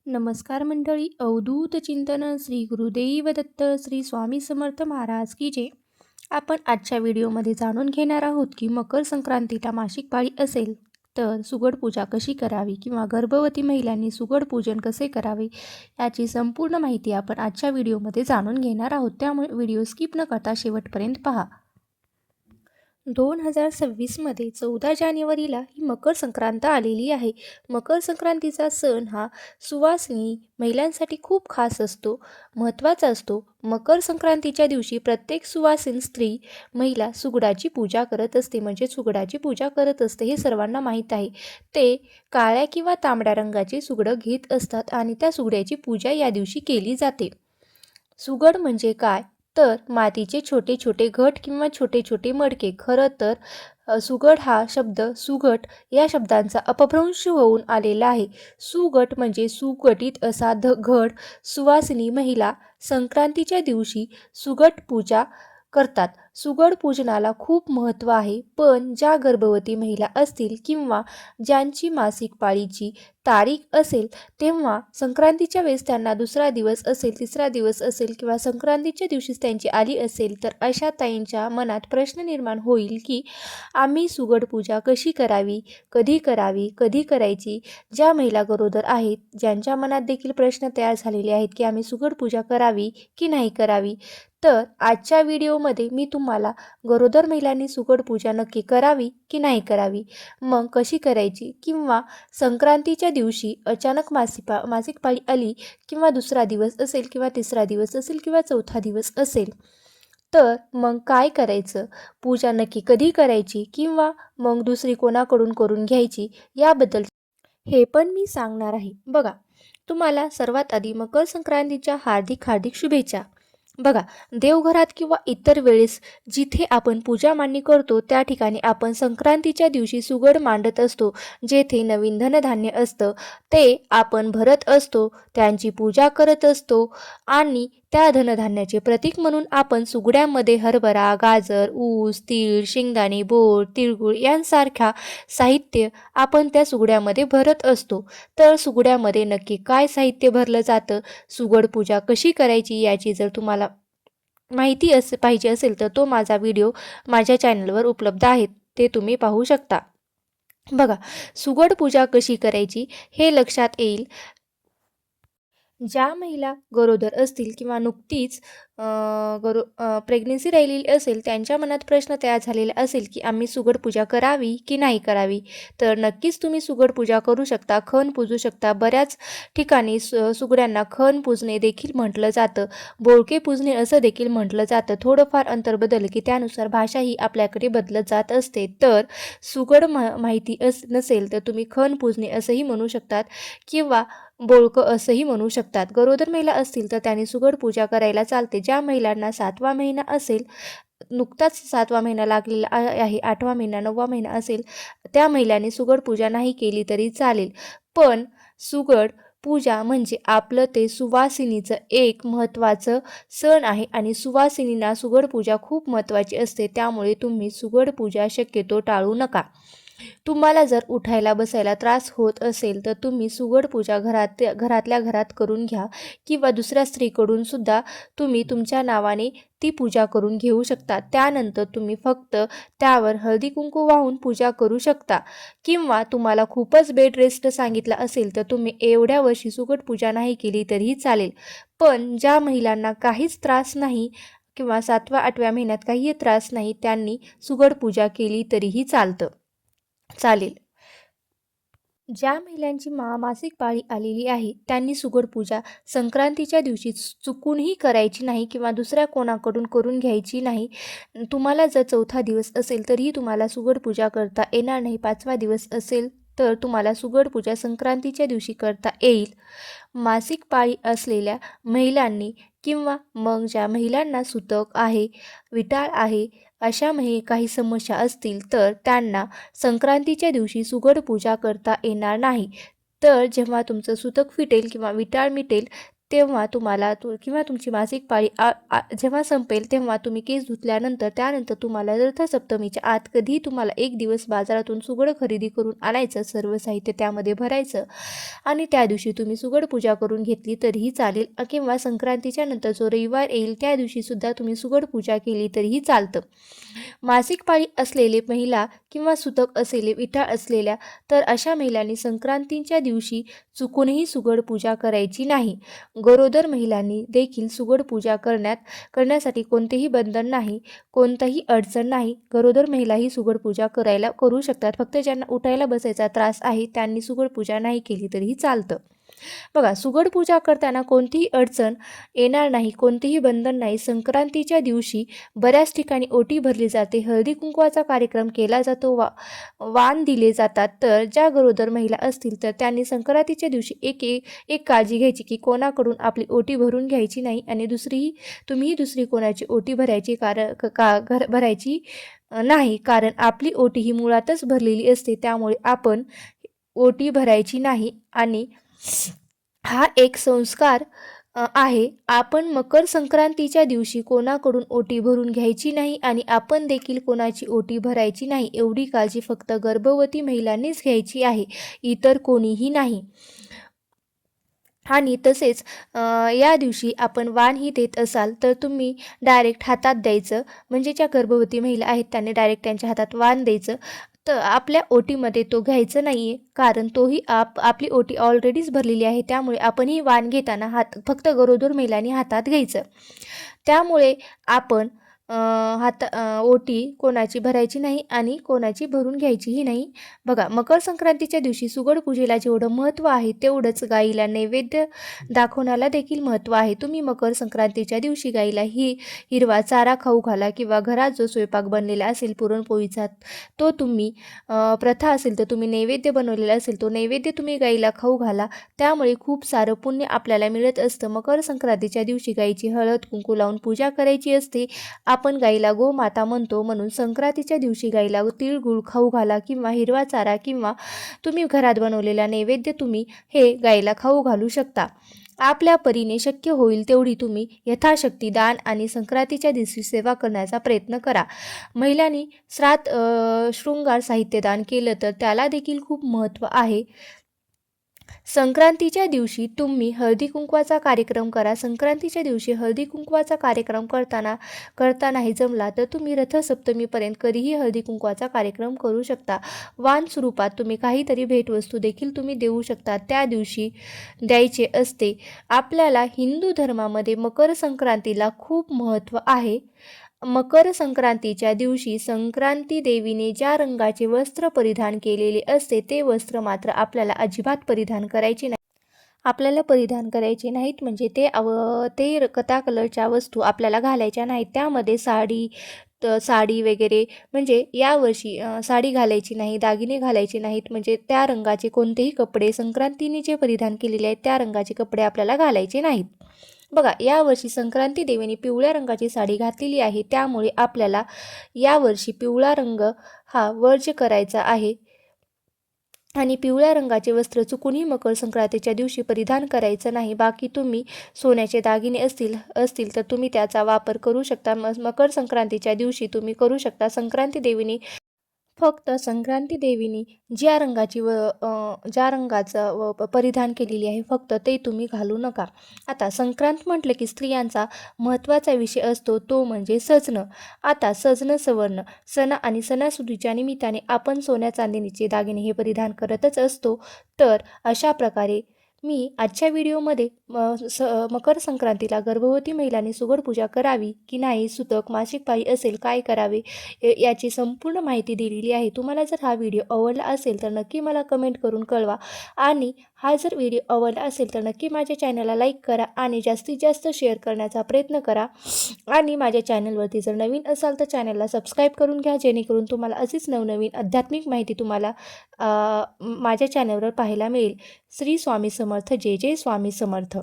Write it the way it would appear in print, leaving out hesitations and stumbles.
नमस्कार मंडळी. अवधूत चिंतन श्री गुरुदेव दत्त श्री स्वामी समर्थ महाराज की जय. आपण आजच्या व्हिडिओमध्ये जाणून घेणार आहोत की मकर संक्रांतीला मासिक पाळी असेल तर सुगड पूजा कशी करावी किंवा गर्भवती महिलांनी सुगड पूजन कसे करावे याची संपूर्ण माहिती आपण आजच्या व्हिडिओमध्ये जाणून घेणार आहोत. त्यामुळे व्हिडिओ स्किप न करता शेवटपर्यंत पहा. 2026मध्ये 14 जानेवारीला ही मकर संक्रांत आलेली आहे. मकर संक्रांतीचा सण हा सुवासिनी महिलांसाठी खूप खास असतो, महत्त्वाचा असतो. मकर संक्रांतीच्या दिवशी प्रत्येक सुवासिन स्त्री महिला सुगडाची पूजा करत असते, म्हणजे सुगडाची पूजा करत असते. हे सर्वांना माहीत आहे. ते काळ्या किंवा तांबड्या रंगाचे सुगडं घेत असतात आणि त्या सुगड्याची पूजा या दिवशी केली जाते. सुगड म्हणजे काय? तर मातीचे छोटे छोटे घट किंवा छोटे छोटे मडके. खरं तर सुगड हा शब्द सुगट या शब्दांचा अपभ्रंश होऊन आलेला आहे. सुगट म्हणजे सुगठीत असा घट. सुवासिनी महिला संक्रांतीच्या दिवशी सुगड पूजा करतात. सुगड पूजनाला खूप महत्त्व आहे, पण ज्या गर्भवती महिला असतील किंवा ज्यांची मासिक पाळीची तारीख असेल तेव्हा संक्रांतीच्या वेळेस त्यांना दुसरा दिवस असेल, तिसरा दिवस असेल किंवा संक्रांतीच्या दिवशीच त्यांची आली असेल तर अशा ताईंच्या मनात प्रश्न निर्माण होईल की आम्ही सुगड पूजा कशी करावी, कधी करावी, कधी करायची. ज्या महिला गरोदर आहेत, ज्यांच्या मनात देखील प्रश्न तयार झालेले आहेत की आम्ही सुगड पूजा करावी की नाही करावी, तर आजच्या व्हिडिओमध्ये मी तुम्हाला गरोदर महिलांनी सुगड पूजा नक्की करावी की नाही करावी, मग कशी करायची, किंवा संक्रांतीच्या दिवशी अचानक मासिक पाळी आली किंवा दुसरा दिवस असेल किंवा तिसरा दिवस असेल किंवा चौथा दिवस असेल तर मग काय करायचं, पूजा नक्की कधी करायची किंवा मग दुसरी कोणाकडून करून घ्यायची याबद्दल हे पण मी सांगणार आहे. बघा, तुम्हाला सर्वात आधी मकर संक्रांतीच्या हार्दिक हार्दिक शुभेच्छा. बघा, देवघरात किंवा इतर वेळेस जिथे आपण पूजा मांडणी करतो त्या ठिकाणी आपण संक्रांतीच्या दिवशी सुगड मांडत असतो. जेथे नवीन धनधान्य असतं ते आपण भरत असतो, त्यांची पूजा करत असतो आणि त्या धनधान्याचे प्रतीक म्हणून आपण सुगड्यामध्ये हरभरा, गाजर, ऊस, तीळ, शेंगदाणे, बोर, तिळगुळ यांसारख्या साहित्य आपण त्या सुगड्यामध्ये भरत असतो. तर सुगड्यामध्ये नक्की काय साहित्य भरलं जातं, सुगड पूजा कशी करायची याची जर तुम्हाला माहिती पाहिजे असेल तर तो माझा व्हिडिओ माझ्या चॅनलवर उपलब्ध आहे, ते तुम्ही पाहू शकता. बघा, सुगड पूजा कशी करायची हे लक्षात येईल. ज्या महिला गरोदर असतील किंवा नुकतीच प्रेग्नन्सी राहिलेली असेल त्यांच्या मनात प्रश्न तयार झालेला असेल की आम्ही सुगड पूजा करावी की नाही करावी, तर नक्कीच तुम्ही सुगड पूजा करू शकता, खण पूजू शकता. बऱ्याच ठिकाणी सुगड्यांना खण पूजणे देखील म्हटलं जातं, बोळके पूजणे असं देखील म्हटलं जातं. थोडंफार अंतर बदललं की त्यानुसार भाषा ही आपल्याकडे बदलत जात असते. तर सुगड माहिती नसेल तर तुम्ही खण पूजणे असंही म्हणू शकतात किंवा बोळकं असंही म्हणू शकतात. गरोदर महिला असतील तर त्यांनी सुगड पूजा करायला चालते. ज्या महिलांना 7वा महिना असेल, नुकताच 7वा महिना लागलेला आहे, 8वा महिना 9वा महिना असेल, त्या महिलांनी सुगड पूजा नाही केली तरी चालेल. पण सुगड पूजा म्हणजे आपलं ते सुवासिनीचं एक महत्त्वाचं सण आहे आणि सुवासिनींना सुगड पूजा खूप महत्त्वाची असते. त्यामुळे तुम्ही सुगड पूजा शक्यतो टाळू नका. तुम्हाला जर उठायला बसायला त्रास होत असेल तर तुम्ही सुगड पूजा घरातल्या घरात करून घ्या किंवा दुसऱ्या स्त्रीकडून सुद्धा तुम्ही तुमच्या नावाने ती पूजा करून घेऊ शकता. त्यानंतर तुम्ही फक्त त्यावर हळदी कुंकू वाहून पूजा करू शकता. किंवा तुम्हाला खूपच बेड रेस्ट सांगितला असेल तर तुम्ही एवढ्या वर्षी सुगड पूजा नाही केली तरीही चालेल. पण ज्या महिलांना काहीच त्रास नाही किंवा 7व्या-8व्या महिन्यात काहीही त्रास नाही त्यांनी सुगड पूजा केली तरीही चालेल. ज्या महिलांची मासिक पाळी आलेली आहे त्यांनी सुगड पूजा संक्रांतीच्या दिवशी चुकूनही करायची नाही किंवा दुसऱ्या कोणाकडून करून घ्यायची नाही. तुम्हाला जर चौथा दिवस असेल तरीही तुम्हाला सुगड पूजा करता येणार नाही. 5वा दिवस असेल तर तुम्हाला सुगड पूजा संक्रांतीच्या दिवशी करता येईल. मासिक पाळी असलेल्या महिलांनी किंवा मग ज्या महिलांना सुतक आहे, विटाळ आहे, अशा काही समस्या असतील तर त्यांना संक्रांतीच्या दिवशी सुगड पूजा करता येणार नाही. तर जेव्हा तुमचं सुतक फिटेल किंवा विटाळ मिटेल तेव्हा तुम्हाला किंवा तुमची मासिक पाळी जेव्हा संपेल तेव्हा तुम्ही केस धुतल्यानंतर त्यानंतर तुम्हाला रथसप्तमीच्या आत कधीही तुम्हाला एक दिवस बाजारातून सुगड खरेदी करून आणायचं, सर्व साहित्य त्यामध्ये भरायचं आणि त्या दिवशी तुम्ही सुगड पूजा करून घेतली तरीही चालेल किंवा संक्रांतीच्या नंतर जो रविवार येईल त्या दिवशी सुद्धा तुम्ही सुगड पूजा केली तरीही चालतं. मासिक पाळी असलेले महिला किंवा सुतक असलेले विटाळ असलेल्या तर अशा महिलांनी संक्रांतीच्या दिवशी चुकूनही सुगड पूजा करायची नाही. गरोदर महिलांनी देखील सुगड पूजा करण्यासाठी कोणतेही बंधन नाही, कोणतीही अडचण नाही. गरोदर महिलाही सुगड पूजा करू शकतात. फक्त ज्यांना उठायला बसायचा त्रास आहे त्यांनी सुगड पूजा नाही केली तरीही चालतं. बघा, सुगड पूजा करताना कोणतीही अडचण येणार नाही, कोणतेही बंधन नाही. संक्रांतीच्या दिवशी बऱ्याच ठिकाणी ओटी भरली जाते, हळदी कुंकवाचा कार्यक्रम केला जातो, वाण दिले जातात. तर ज्या गरोदर महिला असतील तर त्यांनी संक्रांतीच्या दिवशी एक काळजी घ्यायची की कोणाकडून आपली ओटी भरून घ्यायची नाही आणि तुम्हीही दुसरी कोणाची ओटी भरायची नाही, कारण आपली ओटी ही मुळातच भरलेली असते. त्यामुळे आपण ओटी भरायची नाही आणि हा एक संस्कार आहे. आपण मकर संक्रांतीच्या दिवशी कोणाकडून ओटी भरून घ्यायची नाही आणि आपण देखील कोणाची ओटी भरायची नाही. एवढी काळजी फक्त गर्भवती महिलांनीच घ्यायची आहे, इतर कोणीही नाही. आणि तसेच या दिवशी आपण वाणही देत असाल तर तुम्ही डायरेक्ट हातात द्यायचं, म्हणजे ज्या गर्भवती महिला आहेत त्यांनी डायरेक्ट त्यांच्या हातात वाण द्यायचं. तर आपल्या ओटीमध्ये तो घ्यायचं नाही आहे, कारण तोही आपली ओटी ऑलरेडीच भरलेली आहे. त्यामुळे आपणही वाण घेताना फक्त गरोदर महिलांनी हातात घ्यायचं. त्यामुळे आपण ओटी कोणाची भरायची नाही आणि कोणाची भरून घ्यायचीही नाही. बघा, मकर संक्रांतीच्या दिवशी सुगड पूजेला जेवढं महत्त्व आहे तेवढंच गाईला नैवेद्य दाखवण्याला देखील महत्त्व आहे. तुम्ही मकर संक्रांतीच्या दिवशी गाईला हिरवा चारा खाऊ घाला किंवा घरात जो स्वयंपाक बनलेला असेल पुरणपोळीचा तो तुम्ही प्रथा असेल तर तुम्ही नैवेद्य बनवलेला असेल तो नैवेद्य तुम्ही गाईला खाऊ घाला. त्यामुळे खूप सारं पुण्य आपल्याला मिळत असतं. मकर संक्रांतीच्या दिवशी गाईची हळद कुंकू लावून पूजा करायची असते. आपण गाईला गोमाता म्हणतो, म्हणून संक्रांतीच्या दिवशी गाईला तिळगुळ खाऊ घाला किंवा हिरवा चारा किंवा तुम्ही घरात बनवलेला नैवेद्य तुम्ही हे गाईला खाऊ घालू शकता. आपल्या परीने शक्य होईल तेवढी तुम्ही यथाशक्ती दान आणि संक्रांतीच्या दिवशी सेवा करण्याचा प्रयत्न करा. महिलांनी शृंगार साहित्य दान केलं तर त्याला देखील खूप महत्त्व आहे. संक्रांतीच्या दिवशी तुम्ही हळदी कुंकवाचा कार्यक्रम करा. संक्रांतीच्या दिवशी हळदी कुंकवाचा कार्यक्रम करतानाही जमला तर तुम्ही रथसप्तमीपर्यंत कधीही हळदी कुंकवाचा कार्यक्रम करू शकता. वाण स्वरूपात तुम्ही काहीतरी भेटवस्तू देखील तुम्ही देऊ शकता, त्या दिवशी द्यायचे असते. आपल्याला हिंदू धर्मामध्ये मकर संक्रांतीला खूप महत्त्व आहे. मकर संक्रांतीच्या दिवशी संक्रांती देवीने ज्या रंगाचे वस्त्र परिधान केलेले असते ते वस्त्र मात्र आपल्याला अजिबात परिधान करायचे नाही. आपल्याला परिधान करायचे नाहीत म्हणजे ते कथा कलरच्या वस्तू आपल्याला घालायच्या नाहीत. त्यामध्ये साडी वगैरे म्हणजे यावर्षी साडी घालायची नाही, दागिने घालायचे नाहीत, म्हणजे त्या रंगाचे कोणतेही कपडे संक्रांतीने जे परिधान केलेले आहेत त्या रंगाचे कपडे आपल्याला घालायचे नाहीत. बघा, यावर्षी संक्रांती देवीने पिवळ्या रंगाची साडी घातलेली आहे, त्यामुळे आपल्याला यावर्षी पिवळा रंग हा वर्ज्य करायचा आहे आणि पिवळ्या रंगाचे वस्त्र चुकूनही मकर संक्रांतीच्या दिवशी परिधान करायचं नाही. बाकी तुम्ही सोन्याचे दागिने असतील तर तुम्ही त्याचा वापर करू शकता. मकर संक्रांतीच्या दिवशी तुम्ही करू शकता. फक्त संक्रांती देवीने ज्या रंगाचं परिधान केलेली आहे फक्त ते तुम्ही घालू नका. आता संक्रांत म्हटलं की स्त्रियांचा महत्त्वाचा विषय असतो तो म्हणजे सजणं. आता सजणं सवरणं सण आणि सणासुदीच्या निमित्ताने आपण सोन्या चांदीचे दागिने हे परिधान करतच असतो. तर अशा प्रकारे मी आजच्या व्हिडिओमध्ये मकर संक्रांतीला गर्भवती महिलांनी सुगड पूजा करावी की नाही, सुतक मासिक पाळी असेल काय करावे याची संपूर्ण माहिती दिलेली आहे. तुम्हाला जर हा व्हिडिओ आवडला असेल तर नक्की मला कमेंट करून कळवा आणि हा जर व्हिडिओ आवडला असेल तर नक्की माझ्या चॅनलला लाईक करा आणि जास्तीत जास्त शेअर करण्याचा प्रयत्न करा. आणि माझ्या चॅनलवरती जर नवीन असाल तर चॅनलला सबस्क्राईब करून घ्या, जेणेकरून तुम्हाला अशीच नवनवीन आध्यात्मिक माहिती तुम्हाला माझ्या चॅनलवर पाहायला मिळेल. श्री स्वामी समर्थ. जय जय स्वामी समर्थ.